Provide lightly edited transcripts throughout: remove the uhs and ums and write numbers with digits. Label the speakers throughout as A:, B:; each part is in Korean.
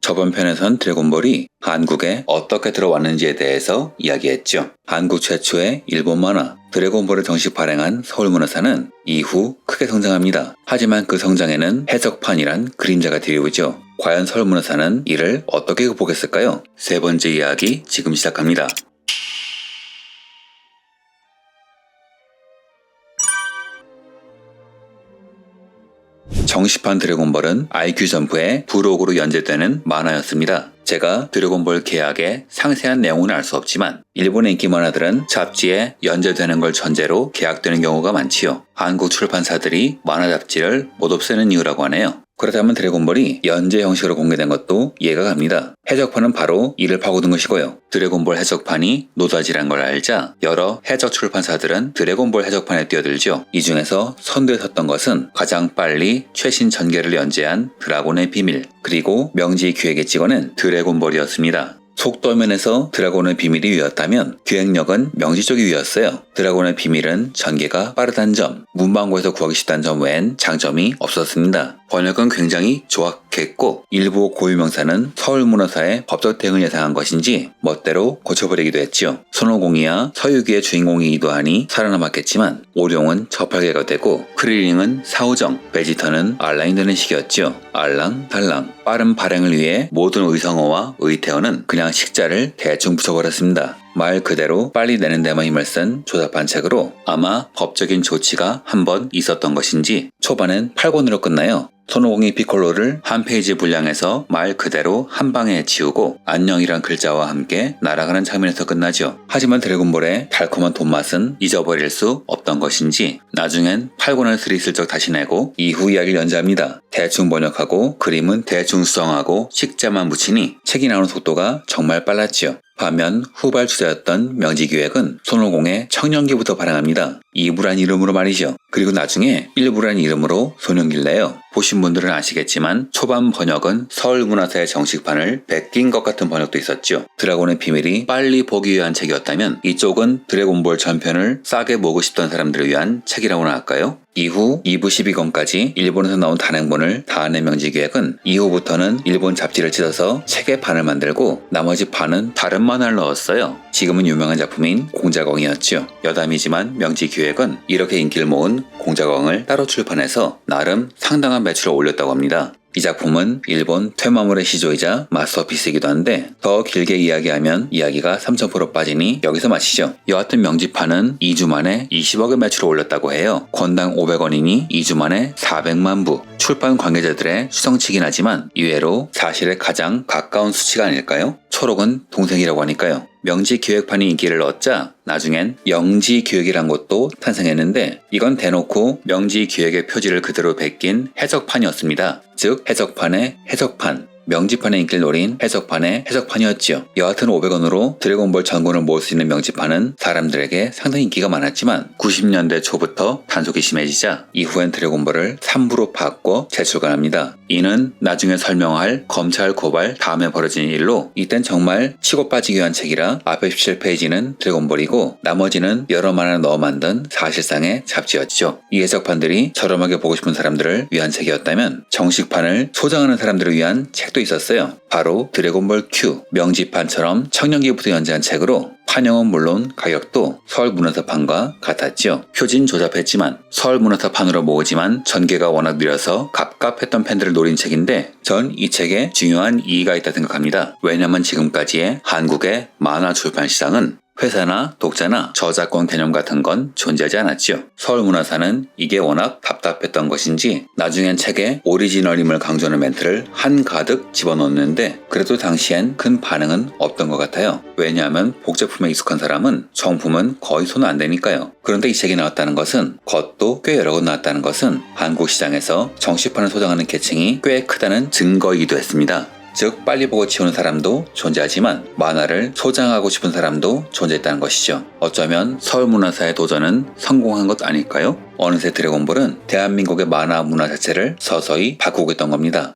A: 저번 편에선 드래곤볼이 한국에 어떻게 들어왔는지에 대해서 이야기했죠. 한국 최초의 일본 만화 드래곤볼을 정식 발행한 서울문화사는 이후 크게 성장합니다. 하지만 그 성장에는 해적판이란 그림자가 드리우죠. 과연 서울문화사는 이를 어떻게 극복했을까요? 세 번째 이야기 지금 시작합니다. 정식판 드래곤볼은 IQ 점프의 부록으로 연재되는 만화였습니다. 제가 드래곤볼 계약의 상세한 내용은 알 수 없지만 일본의 인기 만화들은 잡지에 연재되는 걸 전제로 계약되는 경우가 많지요. 한국 출판사들이 만화 잡지를 못 없애는 이유라고 하네요. 그렇다면 드래곤볼이 연재 형식으로 공개된 것도 이해가 갑니다. 해적판은 바로 이를 파고든 것이고요. 드래곤볼 해적판이 노다지란 걸 알자 여러 해적 출판사들은 드래곤볼 해적판에 뛰어들죠. 이 중에서 선두에 섰던 것은 가장 빨리 최신 전개를 연재한 드라곤의 비밀, 그리고 명지 기획에 찍어낸 드래곤볼이었습니다. 속도면에서 드래곤의 비밀이 위였다면 기획력은 명지 쪽이 위였어요. 드래곤의 비밀은 전개가 빠르다는 점, 문방구에서 구하기 쉽다는 점 외엔 장점이 없었습니다. 번역은 굉장히 조악했고 일부 고유명사는 서울문화사의 법적 대응을 예상한 것인지 멋대로 고쳐버리기도 했죠. 손오공이야 서유기의 주인공이기도 하니 살아남았겠지만 오룡은 저팔계가 되고 크릴링은 사오정, 베지터는 알랑이 되는 식이었죠. 알랑달랑. 빠른 발행을 위해 모든 의성어와 의태어는 그냥 식자를 대충 붙여버렸습니다. 말 그대로 빨리 내는 데만 힘을 쓴 조잡한 책으로 아마 법적인 조치가 한 번 있었던 것인지 초반엔 8권으로 끝나요. 손오공이 피콜로를 한 페이지 분량에서 말 그대로 한 방에 해치우고 안녕이란 글자와 함께 날아가는 장면에서 끝나죠. 하지만 드래곤볼의 달콤한 돈맛은 잊어버릴 수 없던 것인지 나중엔 8권을 스리슬쩍 다시 내고 이후 이야기를 연재합니다. 대충 번역하고 그림은 대충 수정하고 식자만 붙이니 책이 나오는 속도가 정말 빨랐지요. 반면 후발 주자였던 명지기획은 손오공의 청년기부터 발행합니다. 2부란 이름으로 말이죠. 그리고 나중에 1부란 이름으로 손영기를 내요. 보신 분들은 아시겠지만 초반 번역은 서울문화사의 정식판을 베낀 것 같은 번역도 있었죠. 드래곤의 비밀이 빨리 보기 위한 책이었다면 이쪽은 드래곤볼 전편을 싸게 모으고 싶던 사람들을 위한 책이라고나 할까요? 이후 2부 12권까지 일본에서 나온 단행본을 다 낸 명지기획은 이후부터는 일본 잡지를 찢어서 책의 반을 만들고 나머지 반은 다른 만화를 넣었어요. 지금은 유명한 작품인 공자공이었죠. 여담이지만 명지기획은 이렇게 인기를 모은 공자공을 따로 출판해서 나름 상당한 매출을 올렸다고 합니다. 이 작품은 일본 퇴마물의 시조이자 마스터피스이기도 한데 더 길게 이야기하면 이야기가 3000% 빠지니 여기서 마치죠. 여하튼 명지판은 2주 만에 20억의 매출을 올렸다고 해요. 권당 500원이니 2주 만에 400만 부. 출판 관계자들의 추정치긴 하지만 이외로 사실에 가장 가까운 수치가 아닐까요? 초록은 동생이라고 하니까요. 명지 기획판이 인기를 얻자 나중엔 명지 기획이란 것도 탄생했는데 이건 대놓고 명지 기획의 표지를 그대로 베낀 해적판이었습니다. 즉 해적판의 해적판. 명지판의 인기를 노린 해적판의 해적판이었지요. 여하튼 500원으로 드래곤볼 전권을 모을 수 있는 명지판은 사람들에게 상당히 인기가 많았지만 90년대 초부터 단속이 심해지자 이후엔 드래곤볼을 3부로 바꿔 재출간합니다. 이는 나중에 설명할 검찰 고발 다음에 벌어진 일로 이땐 정말 치고 빠지기 위한 책이라 앞에 17페이지는 드래곤볼이고 나머지는 여러 만화 넣어 만든 사실상의 잡지였죠. 이 해적판들이 저렴하게 보고 싶은 사람들을 위한 책이었다면 정식판을 소장하는 사람들을 위한 책도 있었어요. 바로 드래곤볼 Q, 명지판처럼 청년기부터 연재한 책으로 판형은 물론 가격도 서울문화사판과 같았죠. 표진 조잡했지만 서울문화사판으로 모으지만 전개가 워낙 느려서 갑갑했던 팬들을 노린 책인데 전 이 책에 중요한 이의가 있다 생각합니다. 왜냐면 지금까지의 한국의 만화 출판 시장은 회사나 독자나 저작권 개념 같은 건 존재하지 않았죠. 서울문화사는 이게 워낙 답답했던 것인지 나중엔 책에 오리지널임을 강조하는 멘트를 한가득 집어넣었는데 그래도 당시엔 큰 반응은 없던 것 같아요. 왜냐하면 복제품에 익숙한 사람은 정품은 거의 손 안 대니까요. 그런데 이 책이 나왔다는 것은 겉도 꽤 여러 권 나왔다는 것은 한국 시장에서 정식판을 소장하는 계층이 꽤 크다는 증거이기도 했습니다. 즉 빨리 보고 치우는 사람도 존재하지만 만화를 소장하고 싶은 사람도 존재했다는 것이죠. 어쩌면 서울문화사의 도전은 성공한 것 아닐까요? 어느새 드래곤볼은 대한민국의 만화 문화 자체를 서서히 바꾸고 있던 겁니다.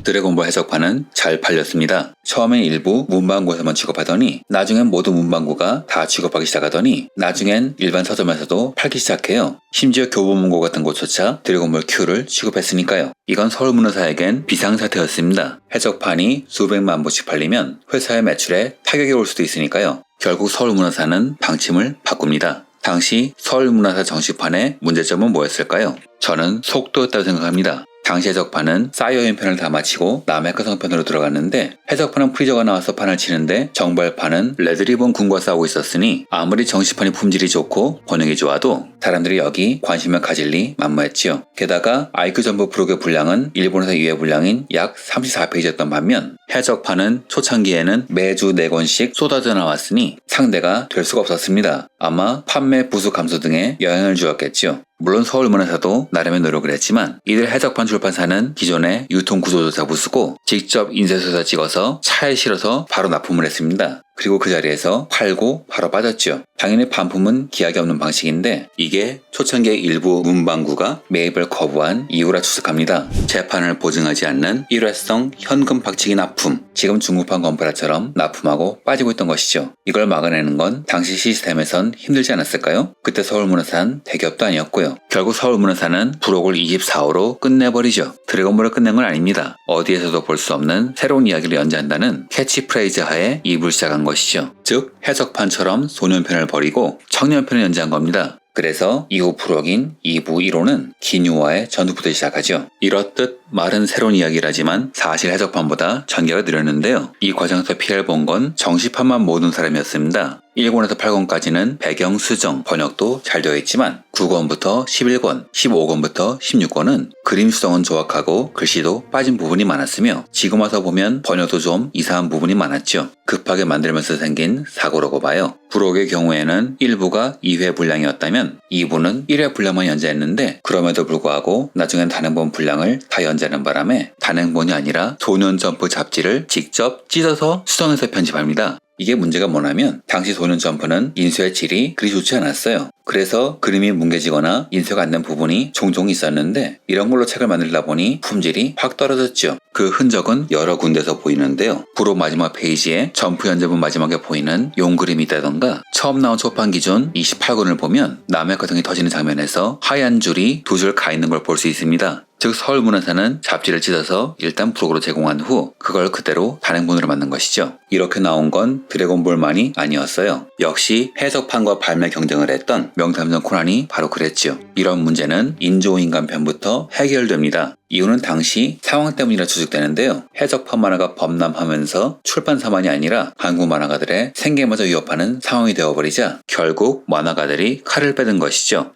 A: 드래곤볼 해적판은 잘 팔렸습니다. 처음엔 일부 문방구에서만 취급하더니 나중엔 모두 문방구가 다 취급하기 시작하더니 나중엔 일반 서점에서도 팔기 시작해요. 심지어 교보문고 같은 곳조차 드래곤볼 Q를 취급했으니까요. 이건 서울문화사에겐 비상사태였습니다. 해적판이 수백만 부씩 팔리면 회사의 매출에 타격이 올 수도 있으니까요. 결국 서울문화사는 방침을 바꿉니다. 당시 서울문화사 정식판의 문제점은 뭐였을까요? 저는 속도였다고 생각합니다. 당시 해적판은 사이어인 편을 다 마치고 남해커성편으로 들어갔는데 해적판은 프리저가 나와서 판을 치는데 정발판은 레드리본 군과 싸우고 있었으니 아무리 정식판이 품질이 좋고 번역이 좋아도 사람들이 여기 관심을 가질 리 만무했지요. 게다가 IQ 전부 부록의 분량은 일본에서 2회 분량인 약 34페이지였던 반면 해적판은 초창기에는 매주 4권씩 쏟아져 나왔으니 상대가 될 수가 없었습니다. 아마 판매 부수 감소 등에 영향을 주었겠지요. 물론 서울문화사도 나름의 노력을 했지만 이들 해적판 출판사는 기존의 유통구조조차 부수고 직접 인쇄소에서 찍어서 차에 실어서 바로 납품을 했습니다. 그리고 그 자리에서 팔고 바로 빠졌죠. 당연히 반품은 기약이 없는 방식인데 이게 초창기의 일부 문방구가 매입을 거부한 이유라 추측합니다. 재판을 보증하지 않는 일회성 현금 박치기 납품, 지금 중국판 건프라처럼 납품하고 빠지고 있던 것이죠. 이걸 막아내는 건 당시 시스템에선 힘들지 않았을까요? 그때 서울문화사는 대기업도 아니었고요. 결국 서울문화사는 부록을 24호로 끝내버리죠. 드래곤볼을 끝낸 건 아닙니다. 어디에서도 볼 수 없는 새로운 이야기를 연재한다는 캐치프레이즈 하에 이입을 시작한 것이죠. 즉 해적판처럼 소년편을 버리고 청년편을 연재한 겁니다. 그래서 이후 부록인 2부 1호는 기뉴와의 전투부터 시작하죠. 이렇듯 말은 새로운 이야기라지만 사실 해적판보다 전개가 느렸는데요. 이 과정에서 피해를 본 건 정식판만 모든 사람이었습니다. 1권에서 8권까지는 배경 수정, 번역도 잘 되어 있지만 9권부터 11권, 15권부터 16권은 그림 수정은 조악하고 글씨도 빠진 부분이 많았으며 지금 와서 보면 번역도 좀 이상한 부분이 많았죠. 급하게 만들면서 생긴 사고라고 봐요. 부록의 경우에는 1부가 2회 분량이었다면 2부는 1회 분량만 연재했는데 그럼에도 불구하고 나중엔 단행본 분량을 다 연재하는 바람에 단행본이 아니라 소년점프 잡지를 직접 찢어서 수정해서 편집합니다. 이게 문제가 뭐냐면 당시 소년점프는 인쇄의 질이 그리 좋지 않았어요. 그래서 그림이 뭉개지거나 인쇄가 안 된 부분이 종종 있었는데 이런 걸로 책을 만들다 보니 품질이 확 떨어졌죠. 그 흔적은 여러 군데서 보이는데요. 부록 마지막 페이지에 점프 연재본 마지막에 보이는 용 그림이 있다던가 처음 나온 초판 기준 28권을 보면 남해커성이 터지는 장면에서 하얀 줄이 2줄 가 있는 걸 볼 수 있습니다. 즉 서울문화사는 잡지를 찢어서 일단 부록으로 제공한 후 그걸 그대로 단행본으로 만든 것이죠. 이렇게 나온 건 드래곤볼만이 아니었어요. 역시 해석판과 발매 경쟁을 했던 명탐정 코난이 바로 그랬죠. 이런 문제는 인조인간 편부터 해결됩니다. 이유는 당시 상황 때문이라 추측되는데요. 해적판 만화가 범람하면서 출판사만이 아니라 한국 만화가들의 생계마저 위협하는 상황이 되어버리자 결국 만화가들이 칼을 빼든 것이죠.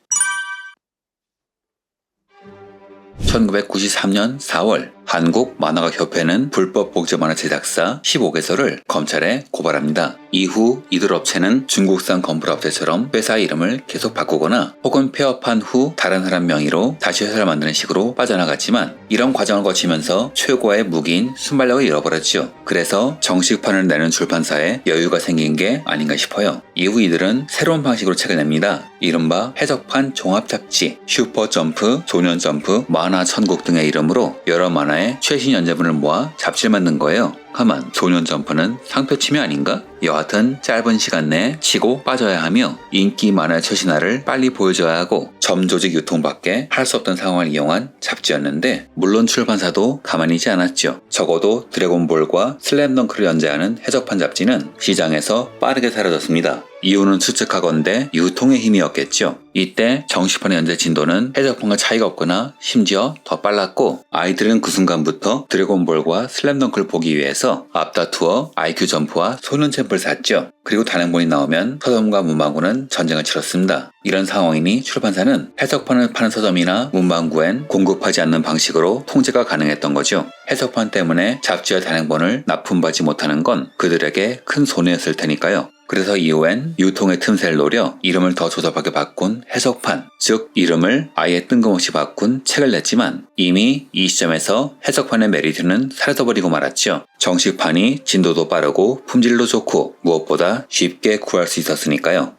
A: 1993년 4월 한국 만화가협회는 불법 복제 만화 제작사 15개소를 검찰에 고발합니다. 이후 이들 업체는 중국산 건프라 업체처럼 회사 이름을 계속 바꾸거나 혹은 폐업한 후 다른 사람 명의로 다시 회사를 만드는 식으로 빠져나갔지만 이런 과정을 거치면서 최고의 무기인 순발력을 잃어버렸죠. 그래서 정식판을 내는 출판사에 여유가 생긴 게 아닌가 싶어요. 이후 이들은 새로운 방식으로 책을 냅니다. 이른바 해적판 종합잡지, 슈퍼점프, 소년점프, 만화천국 등의 이름으로 여러 만화의 최신 연재본을 모아 잡지를 만든 거예요. 가만, 소년점프는 상표침해 아닌가? 여하튼 짧은 시간 내에 치고 빠져야 하며 인기 만화의 최신화를 빨리 보여줘야 하고 점조직 유통밖에 할 수 없던 상황을 이용한 잡지였는데 물론 출판사도 가만히 있지 않았죠. 적어도 드래곤볼과 슬램덩크를 연재하는 해적판 잡지는 시장에서 빠르게 사라졌습니다. 이유는 추측하건대 유통의 힘이었겠죠. 이때 정식판의 연재 진도는 해적판과 차이가 없거나 심지어 더 빨랐고 아이들은 그 순간부터 드래곤볼과 슬램덩크를 보기 위해서 앞다투어 IQ 점프와 소년챔프를 샀죠. 그리고 단행본이 나오면 서점과 문방구는 전쟁을 치렀습니다. 이런 상황이니 출판사는 해석판을 파는 서점이나 문방구엔 공급하지 않는 방식으로 통제가 가능했던 거죠. 해석판 때문에 잡지와 단행본을 납품받지 못하는 건 그들에게 큰 손해였을 테니까요. 그래서 이후엔 유통의 틈새를 노려 이름을 더 조잡하게 바꾼 해석판, 즉 이름을 아예 뜬금없이 바꾼 책을 냈지만 이미 이 시점에서 해석판의 메리트는 사라져버리고 말았죠. 정식판이 진도도 빠르고 품질도 좋고 무엇보다 쉽게 구할 수 있었으니까요.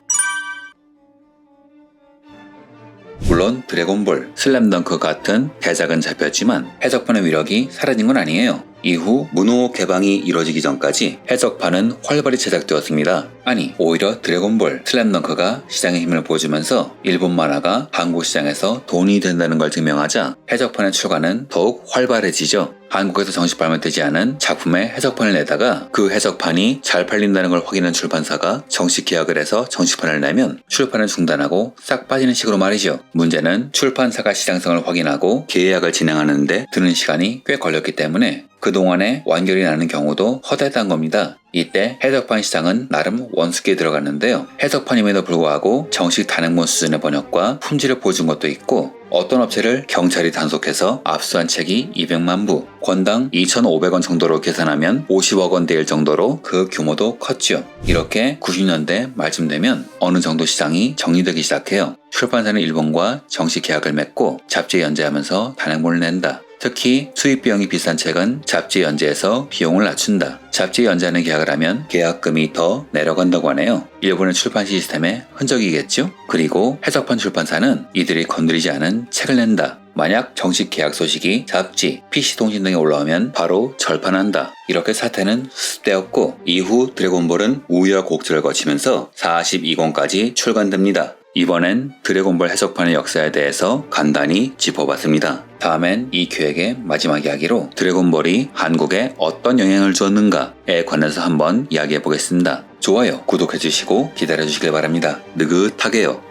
A: 물론 드래곤볼, 슬램덩크 같은 대작은 잡혔지만 해적판의 위력이 사라진 건 아니에요. 이후 문호 개방이 이뤄지기 전까지 해적판은 활발히 제작되었습니다. 아니, 오히려 드래곤볼, 슬램덩크가 시장에 힘을 보여주면서 일본 만화가 한국 시장에서 돈이 된다는 걸 증명하자 해적판의 출간은 더욱 활발해지죠. 한국에서 정식 발매되지 않은 작품의 해석판을 내다가 그 해석판이 잘 팔린다는 걸 확인한 출판사가 정식 계약을 해서 정식판을 내면 출판을 중단하고 싹 빠지는 식으로 말이죠. 문제는 출판사가 시장성을 확인하고 계약을 진행하는데 드는 시간이 꽤 걸렸기 때문에 그동안에 완결이 나는 경우도 허다했던 겁니다. 이때 해석판 시장은 나름 원숙기에 들어갔는데요. 해석판임에도 불구하고 정식 단행본 수준의 번역과 품질을 보여준 것도 있고 어떤 업체를 경찰이 단속해서 압수한 책이 200만 부, 권당 2,500원 정도로 계산하면 50억 원대일 정도로 그 규모도 컸죠. 이렇게 90년대 말쯤 되면 어느 정도 시장이 정리되기 시작해요. 출판사는 일본과 정식 계약을 맺고 잡지에 연재하면서 단행본을 낸다. 특히 수입 비용이 비싼 책은 잡지 연재에서 비용을 낮춘다. 잡지 연재하는 계약을 하면 계약금이 더 내려간다고 하네요. 일본의 출판 시스템의 흔적이겠죠? 그리고 해석판 출판사는 이들이 건드리지 않은 책을 낸다. 만약 정식 계약 소식이 잡지, PC통신 등에 올라오면 바로 절판한다. 이렇게 사태는 수습되었고 이후 드래곤볼은 우여곡절을 거치면서 42권까지 출간됩니다. 이번엔 드래곤볼 해석판의 역사에 대해서 간단히 짚어봤습니다. 다음엔 이 기획의 마지막 이야기로 드래곤볼이 한국에 어떤 영향을 주었는가에 관해서 한번 이야기해보겠습니다. 좋아요, 구독해주시고 기다려주시길 바랍니다. 느긋하게요.